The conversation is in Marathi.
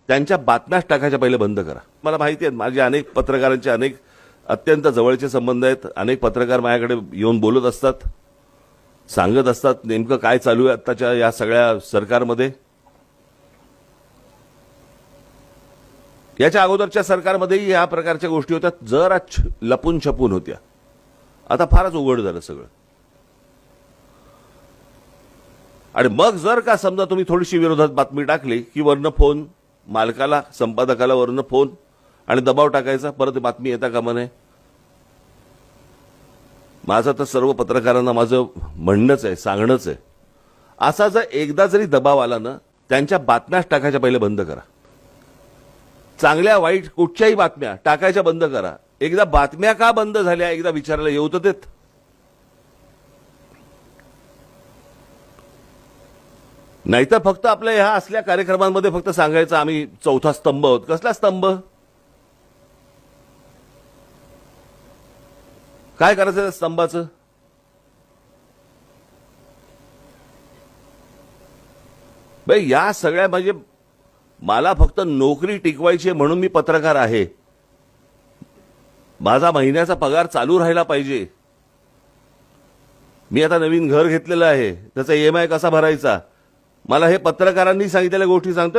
त्यांच्या बातम्याच टाकायच्या पहिले बंद करा. मला माहिती आहे माझे अनेक पत्रकारांचे अनेक अत्यंत जवळचे संबंध आहेत. अनेक पत्रकार माझ्याकडे येऊन बोलत असतात, सांगत असतात नेमकं काय चालू आहे आत्ताच्या या सगळ्या सरकारमध्ये. याच्या अगोदरच्या सरकारमध्येही या प्रकारच्या गोष्टी होत्या, जरा लपून छपून होत्या. आता फारच उघड झालं सगळं. आणि मग जर का समजा तुम्ही थोडीशी विरोधात बातमी टाकली की वरनं फोन मालकाला, संपादकाला वरनं फोन आणि दबाव टाकायचा, परत बातमी येता कामा नये. माझं तर सर्व पत्रकारांना माझं म्हणणंच आहे, सांगणंच आहे, असा जर एकदा जरी दबाव आला ना, त्यांच्या बातम्याच टाकायच्या पहिले बंद करा. चांगल्या वाईट कुठच्याही बातम्या टाकायच्या बंद करा. एकदा बातम्या का बंद झाल्या एकदा विचारायला येऊ तर देत. नाहीतर फक्त आपल्या ह्या असल्या कार्यक्रमांमध्ये फक्त सांगायचं आम्ही चौथा स्तंभ आहोत. कसला स्तंभ? काय करायचं त्या स्तंभाचं? भाई या सगळ्या म्हणजे मला फक्त नोकरी टिकवायची म्हणून मी पत्रकार आहे. माझा महिन्याचा पगार चालू राहिला पाहिजे. मी आता नवीन घर घेतलेलं आहे, त्याचा EMI कसा भरायचा मला हे पत्रकारांनी सांगितलेल्या गोष्टी सांगतो.